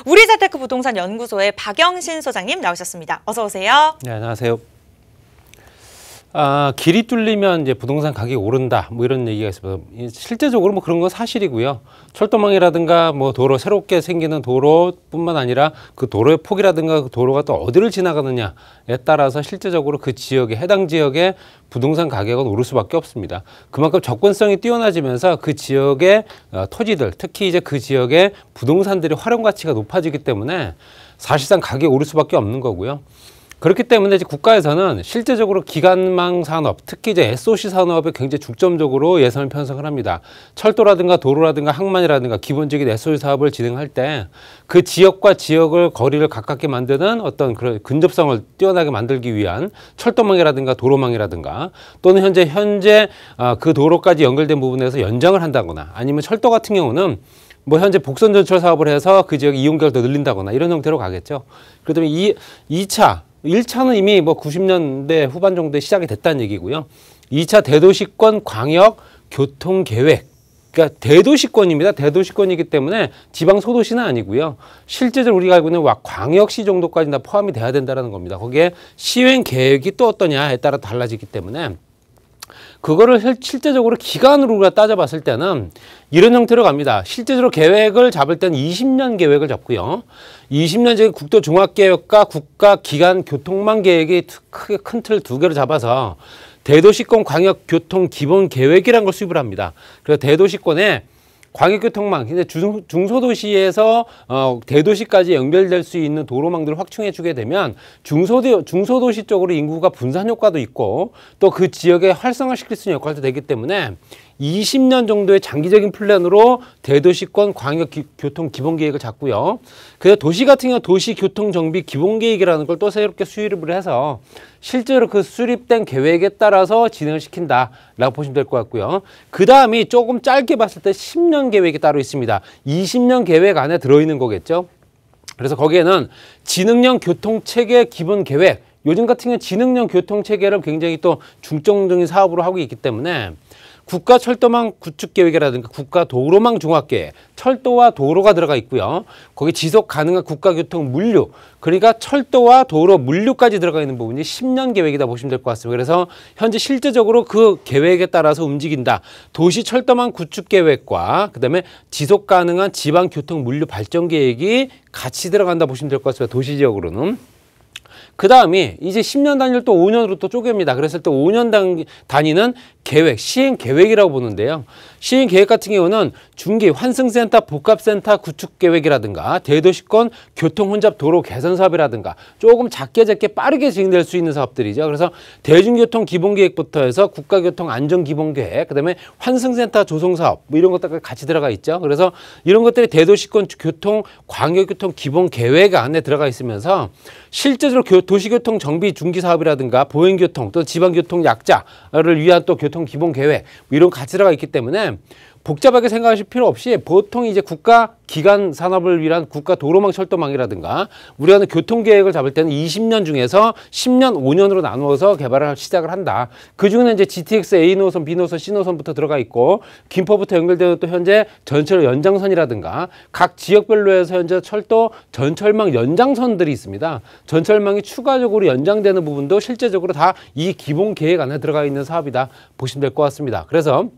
우리재테크 부동산 연구소의 박영신 소장님 나오셨습니다. 어서 오세요. 네, 안녕하세요. 길이 뚫리면 이제 부동산 가격이 오른다, 뭐 이런 얘기가 있어요. 실제적으로 뭐 그런 건 사실이고요. 철도망이라든가 뭐 도로, 새롭게 생기는 도로뿐만 아니라 그 도로의 폭이라든가 그 도로가 또 어디를 지나가느냐에 따라서 실제적으로 그 지역에, 해당 지역의 부동산 가격은 오를 수밖에 없습니다. 그만큼 접근성이 뛰어나지면서 그 지역의 토지들, 특히 이제 그 지역의 부동산들의 활용 가치가 높아지기 때문에 사실상 가격이 오를 수밖에 없는 거고요. 그렇기 때문에 이제 국가에서는 실제적으로 기관망 산업, 특히 이제 SOC 산업에 굉장히 중점적으로 예산을 편성을 합니다. 철도라든가 도로라든가 항만이라든가 기본적인 SOC 사업을 진행할 때 그 지역과 지역을 거리를 가깝게 만드는 어떤 그런 근접성을 뛰어나게 만들기 위한 철도망이라든가 도로망이라든가 또는 현재 그 도로까지 연결된 부분에서 연장을 한다거나 아니면 철도 같은 경우는 뭐 현재 복선 전철 사업을 해서 그 지역 이용객을 더 늘린다거나 이런 형태로 가겠죠. 그렇다면 1차는 이미 뭐 90년대 후반 정도에 시작이 됐다는 얘기고요. 2차 대도시권 광역 교통 계획. 그러니까 대도시권입니다. 대도시권이기 때문에 지방 소도시는 아니고요. 실제적으로 우리가 알고 있는 광역시 정도까지 다 포함이 돼야 된다는 겁니다. 거기에 시행 계획이 또 어떠냐에 따라 달라지기 때문에 그거를 실제적으로 기간으로 우리가 따져봤을 때는 이런 형태로 갑니다. 실제적으로 계획을 잡을 때는 20년 계획을 잡고요. 20년적인 국도 종합계획과 국가 기간 교통망 계획이 크게 큰 틀 두 개로 잡아서 대도시권 광역 교통 기본 계획이라는 걸 수립을 합니다. 그래서 대도시권에 광역교통망, 근데 중소도시에서 대도시까지 연결될 수 있는 도로망들을 확충해 주게 되면 중소도시 쪽으로 인구가 분산 효과도 있고 또 그 지역에 활성화시킬 수 있는 역할도 되기 때문에 20년 정도의 장기적인 플랜으로 대도시권 광역교통 기본계획을 잡고요. 그래서 도시 같은 경우 도시교통정비 기본계획이라는 걸 또 새롭게 수립을 해서 실제로 그 수립된 계획에 따라서 진행을 시킨다라고 보시면 될 것 같고요. 그 다음이 조금 짧게 봤을 때 10년 계획이 따로 있습니다. 20년 계획 안에 들어있는 거겠죠. 그래서 거기에는 지능형 교통체계 기본계획, 요즘 같은 경우는 지능형 교통체계를 굉장히 또 중점적인 사업으로 하고 있기 때문에 국가 철도망 구축 계획이라든가 국가 도로망 종합 계획, 철도와 도로가 들어가 있고요. 거기 지속 가능한 국가 교통 물류, 그러니까 철도와 도로 물류까지 들어가 있는 부분이 10년 계획이다 보시면 될 것 같습니다. 그래서 현재 실제적으로 그 계획에 따라서 움직인다. 도시 철도망 구축 계획과 그다음에 지속 가능한 지방 교통 물류 발전 계획이 같이 들어간다 보시면 될 것 같습니다. 도시 지역으로는. 그 다음이 이제 10년 단위를 또 5년으로 또 쪼갭니다. 그랬을 때 5년 단위는 계획, 시행 계획이라고 보는데요. 시행 계획 같은 경우는 중기, 환승센터, 복합센터 구축 계획이라든가 대도시권 교통 혼잡 도로 개선 사업이라든가 조금 작게 빠르게 진행될 수 있는 사업들이죠. 그래서 대중교통 기본계획부터 해서 국가교통 안전기본계획, 그다음에 환승센터 조성사업 뭐 이런 것들까지 같이 들어가 있죠. 그래서 이런 것들이 대도시권 교통, 광역교통 기본계획 안에 들어가 있으면서 실제적으로 도시교통 정비 중기 사업이라든가 보행교통 또 지방교통 약자를 위한 또 교통 기본 계획 뭐 이런 거 같이 들어가 있기 때문에 복잡하게 생각하실 필요 없이 보통 이제 국가 기관 산업을 위한 국가 도로망 철도망이라든가 우리가 교통 계획을 잡을 때는 20년 중에서 10년, 5년으로 나누어서 개발을 시작을 한다. 그 중에는 이제 GTX A 노선, B 노선, C 노선부터 들어가 있고 김포부터 연결되는 또 현재 전철 연장선이라든가 각 지역별로 해서 현재 철도 전철망 연장선들이 있습니다. 전철망이 추가적으로 연장되는 부분도 실제적으로 다 이 기본 계획 안에 들어가 있는 사업이다 보시면 될 것 같습니다. 그래서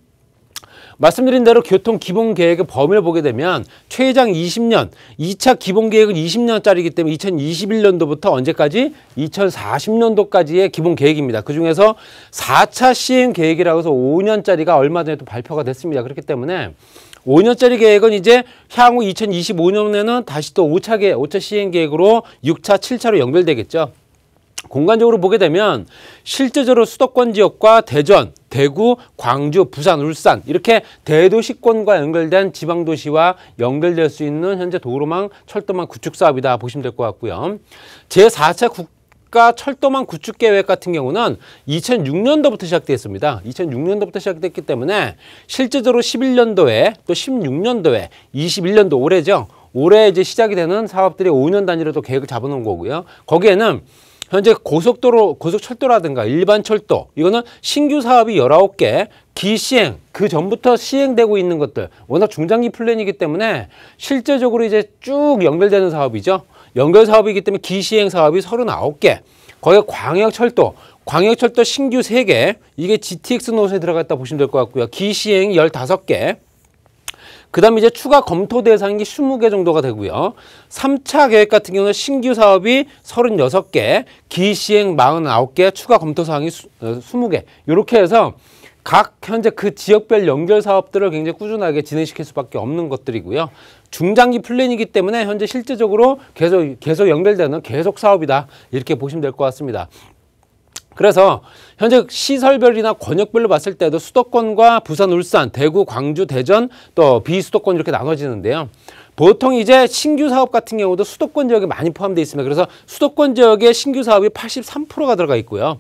말씀드린 대로 교통 기본 계획의 범위를 보게 되면 최장 20년, 2차 기본 계획은 20년짜리이기 때문에 2021년도부터 언제까지? 2040년도까지의 기본 계획입니다. 그중에서 4차 시행 계획이라고 해서 5년짜리가 얼마 전에 또 발표가 됐습니다. 그렇기 때문에 5년짜리 계획은 이제 향후 2025년에는 다시 또 5차 시행 계획으로 6차, 7차로 연결되겠죠. 공간적으로 보게 되면 실제적으로 수도권 지역과 대전, 대구, 광주, 부산, 울산 이렇게 대도시권과 연결된 지방도시와 연결될 수 있는 현재 도로망, 철도망 구축 사업이다 보시면 될 것 같고요. 제4차 국가 철도망 구축 계획 같은 경우는 2006년도부터 시작됐습니다. 2006년도부터 시작됐기 때문에 실제적으로 11년도에 또 16년도에 21년도 올해죠. 올해 이제 시작이 되는 사업들이 5년 단위로 또 계획을 잡아놓은 거고요. 거기에는 현재 고속철도라든가 일반 철도, 이거는 신규 사업이 19개, 기시행, 그 전부터 시행되고 있는 것들, 워낙 중장기 플랜이기 때문에 실제적으로 이제 쭉 연결되는 사업이죠. 연결 사업이기 때문에 기시행 사업이 39개, 거기에 광역철도 신규 3개, 이게 GTX 노선에 들어갔다 보시면 될 것 같고요. 기시행 15개, 그 다음에 이제 추가 검토 대상이 20개 정도가 되고요. 3차 계획 같은 경우는 신규 사업이 36개, 기시행 49개, 추가 검토 사항이 20개. 이렇게 해서 각 현재 그 지역별 연결 사업들을 굉장히 꾸준하게 진행시킬 수밖에 없는 것들이고요. 중장기 플랜이기 때문에 현재 실제적으로 계속 연결되는 계속 사업이다. 이렇게 보시면 될 것 같습니다. 그래서 현재 시설별이나 권역별로 봤을 때도 수도권과 부산, 울산, 대구, 광주, 대전, 또 비수도권 이렇게 나눠지는데요. 보통 이제 신규 사업 같은 경우도 수도권 지역에 많이 포함되어 있습니다. 그래서 수도권 지역에 신규 사업이 83%가 들어가 있고요.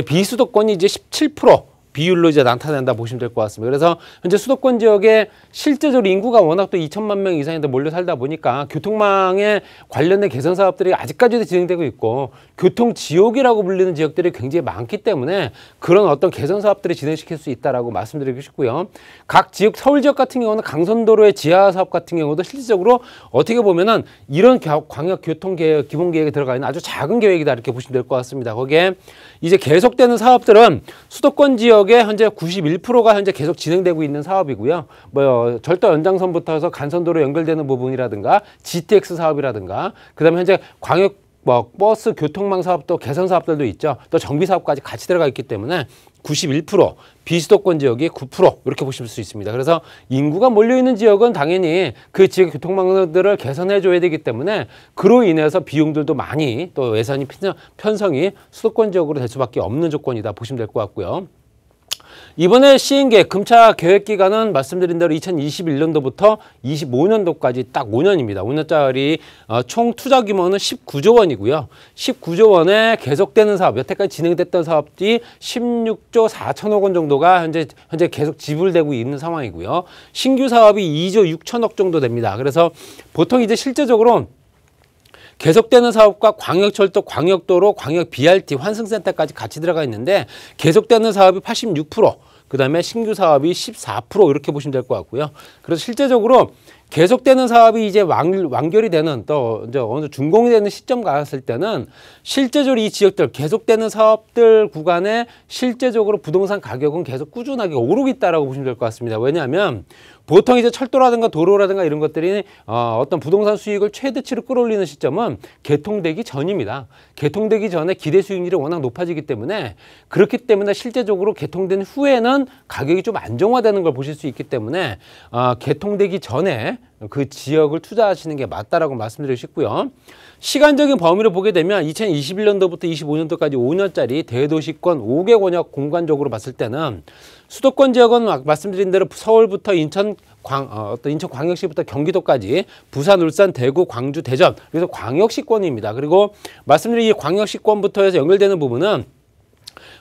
비수도권이 이제 17% 비율로 이제 나타낸다 보시면 될 것 같습니다. 그래서 현재 수도권 지역에 실제적으로 인구가 워낙 또 2천만 명 이상인데 몰려 살다 보니까 교통망에 관련된 개선 사업들이 아직까지도 진행되고 있고 교통 지옥이라고 불리는 지역들이 굉장히 많기 때문에 그런 어떤 개선 사업들을 진행시킬 수 있다라고 말씀드리고 싶고요. 각 지역, 서울 지역 같은 경우는 강선도로의 지하 사업 같은 경우도 실질적으로 어떻게 보면은 이런 광역 교통 계획, 기본 계획에 들어가 있는 아주 작은 계획이다 이렇게 보시면 될 것 같습니다. 거기에 이제 계속되는 사업들은 수도권 지역에 현재 91%가 현재 계속 진행되고 있는 사업이고요. 절도 연장선부터 해서 간선도로 연결되는 부분이라든가 GTX 사업이라든가 그다음에 현재 광역 버스 교통망 사업도 개선 사업들도 있죠. 또 정비 사업까지 같이 들어가 있기 때문에 91%, 비수도권 지역이 9% 이렇게 보실 수 있습니다. 그래서 인구가 몰려있는 지역은 당연히 그 지역 교통망들을 개선해 줘야 되기 때문에 그로 인해서 비용들도 많이 또 예산이 편성이 수도권 지역으로 될 수밖에 없는 조건이다 보시면 될 것 같고요. 이번에 시행계획, 금차 계획기간은 말씀드린 대로 2021년도부터 25년도까지 딱 5년입니다. 5년짜리 총 투자 규모는 19조 원이고요. 19조 원에 계속되는 사업, 여태까지 진행됐던 사업이 16조 4천억 원 정도가 현재 계속 지불되고 있는 상황이고요. 신규 사업이 2조 6천억 정도 됩니다. 그래서 보통 이제 실제적으로 계속되는 사업과 광역철도, 광역도로, 광역 BRT, 환승센터까지 같이 들어가 있는데 계속되는 사업이 86%, 그 다음에 신규 사업이 14% 이렇게 보시면 될 것 같고요. 그래서 실제적으로 계속되는 사업이 이제 완결이 되는 또 이제 어느 준공이 되는 시점 갔을 때는 실제적으로 이 지역들 계속되는 사업들 구간에 실제적으로 부동산 가격은 계속 꾸준하게 오르고 있다라고 보시면 될 것 같습니다. 왜냐하면 보통 이제 철도라든가 도로라든가 이런 것들이 어떤 부동산 수익을 최대치로 끌어올리는 시점은 개통되기 전입니다. 개통되기 전에 기대 수익률이 워낙 높아지기 때문에 그렇기 때문에 실제적으로 개통된 후에는 가격이 좀 안정화되는 걸 보실 수 있기 때문에 개통되기 전에 그 지역을 투자하시는 게 맞다라고 말씀드리고 싶고요. 시간적인 범위를 보게 되면 2021년도부터 25년도까지 5년짜리 대도시권 5개 권역 공간적으로 봤을 때는 수도권 지역은 말씀드린 대로 서울부터 인천광역시부터 경기도까지 부산, 울산, 대구, 광주, 대전 그래서 광역시권입니다. 그리고 말씀드린 이 광역시권부터 해서 연결되는 부분은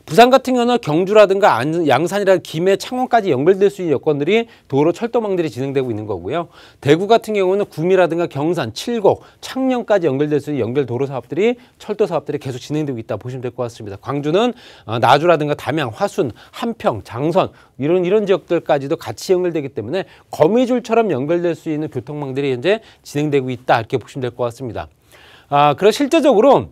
부산 같은 경우는 경주라든가 양산이라든가 김해, 창원까지 연결될 수 있는 여건들이 도로 철도망들이 진행되고 있는 거고요. 대구 같은 경우는 구미라든가 경산, 칠곡, 창녕까지 연결될 수 있는 연결 도로 사업들이 철도 사업들이 계속 진행되고 있다 보시면 될 것 같습니다. 광주는 나주라든가 담양, 화순, 한평, 장선 이런 지역들까지도 같이 연결되기 때문에 거미줄처럼 연결될 수 있는 교통망들이 현재 진행되고 있다 이렇게 보시면 될 것 같습니다. 그래서 실제적으로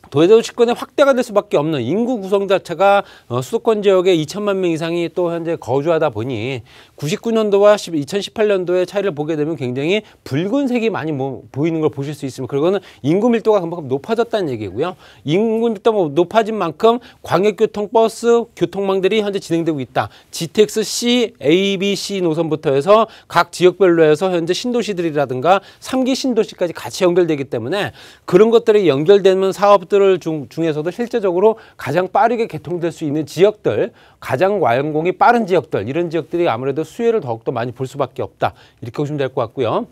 도시권의 확대가 될 수밖에 없는 인구 구성 자체가 수도권 지역에 2천만 명 이상이 또 현재 거주하다 보니 99년도와 2018년도의 차이를 보게 되면 굉장히 붉은색이 많이 보이는 걸 보실 수 있습니다. 그리고는 인구 밀도가 그만큼 높아졌다는 얘기고요. 인구 밀도가 높아진 만큼 광역교통 버스 교통망들이 현재 진행되고 있다. GTX C, A, B, C 노선부터 해서 각 지역별로 해서 현재 신도시들이라든가 3기 신도시까지 같이 연결되기 때문에 그런 것들이 연결되는 사업들 중에서도 실제적으로 가장 빠르게 개통될 수 있는 지역들, 가장 완공이 빠른 지역들, 이런 지역들이 아무래도 수혜를 더욱더 많이 볼 수밖에 없다. 이렇게 보시면 될 것 같고요.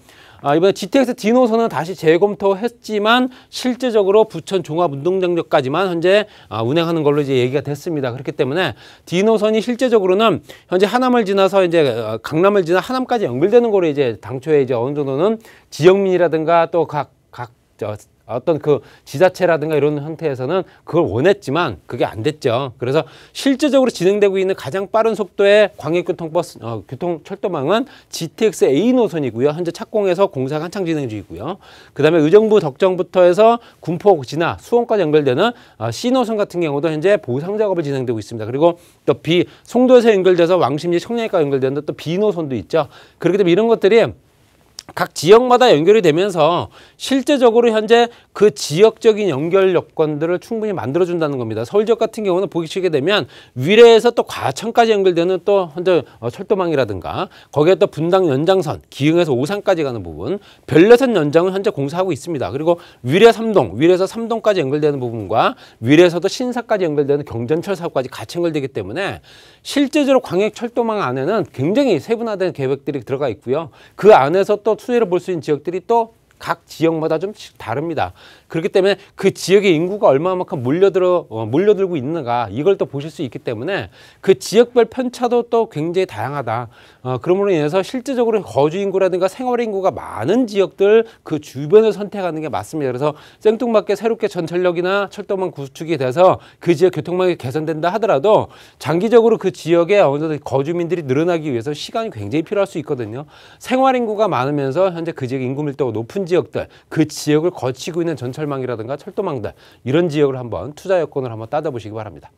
이번에 GTX D 노선은 다시 재검토했지만 실제적으로 부천 종합운동장역까지만 현재 운행하는 걸로 이제 얘기가 됐습니다. 그렇기 때문에 D 노선이 실제적으로는 현재 하남을 지나서 이제 강남을 지나 하남까지 연결되는 거로 이제 당초에 이제 어느 정도는 지역민이라든가 또 각 어떤 그 지자체라든가 이런 형태에서는 그걸 원했지만 그게 안 됐죠. 그래서 실제적으로 진행되고 있는 가장 빠른 속도의 광역교통버스 교통철도망은 GTX A 노선이고요. 현재 착공해서 공사가 한창 진행 중이고요. 그다음에 의정부 덕정부터 해서 군포 진화 수원까지 연결되는 C 노선 같은 경우도 현재 보상 작업을 진행되고 있습니다. 그리고 또 송도에서 연결돼서 왕십리 청량리까지 연결되는 또 B 노선도 있죠. 그렇기 때문에 이런 것들이 각 지역마다 연결이 되면서 실제적으로 현재 그 지역적인 연결 여건들을 충분히 만들어준다는 겁니다. 서울 지역 같은 경우는 보시게 되면 위례에서 또 과천까지 연결되는 또 현재 철도망이라든가 거기에 또 분당 연장선, 기흥에서 오산까지 가는 부분, 별내선 연장은 현재 공사하고 있습니다. 그리고 위례 삼동, 위례에서 삼동까지 연결되는 부분과 위례에서도 신사까지 연결되는 경전철 사업까지 같이 연결되기 때문에 실제적으로 광역철도망 안에는 굉장히 세분화된 계획들이 들어가 있고요. 그 안에서 또 수혜를 볼 수 있는 지역들이 또 각 지역마다 좀 다릅니다. 그렇기 때문에 그 지역의 인구가 얼마만큼 몰려들고 있는가 이걸 또 보실 수 있기 때문에 그 지역별 편차도 또 굉장히 다양하다. 그러므로 인해서 실제적으로 거주 인구라든가 생활 인구가 많은 지역들 그 주변을 선택하는 게 맞습니다. 그래서 생뚱맞게 새롭게 전철역이나 철도망 구축이 돼서 그 지역 교통망이 개선된다 하더라도 장기적으로 그 지역에 어느 정도 거주민들이 늘어나기 위해서 시간이 굉장히 필요할 수 있거든요. 생활 인구가 많으면서 현재 그 지역 인구 밀도가 높은 지역들, 그 지역을 거치고 있는 전철망이라든가 철도망들 이런 지역을 한번 투자 여건을 한번 따져보시기 바랍니다.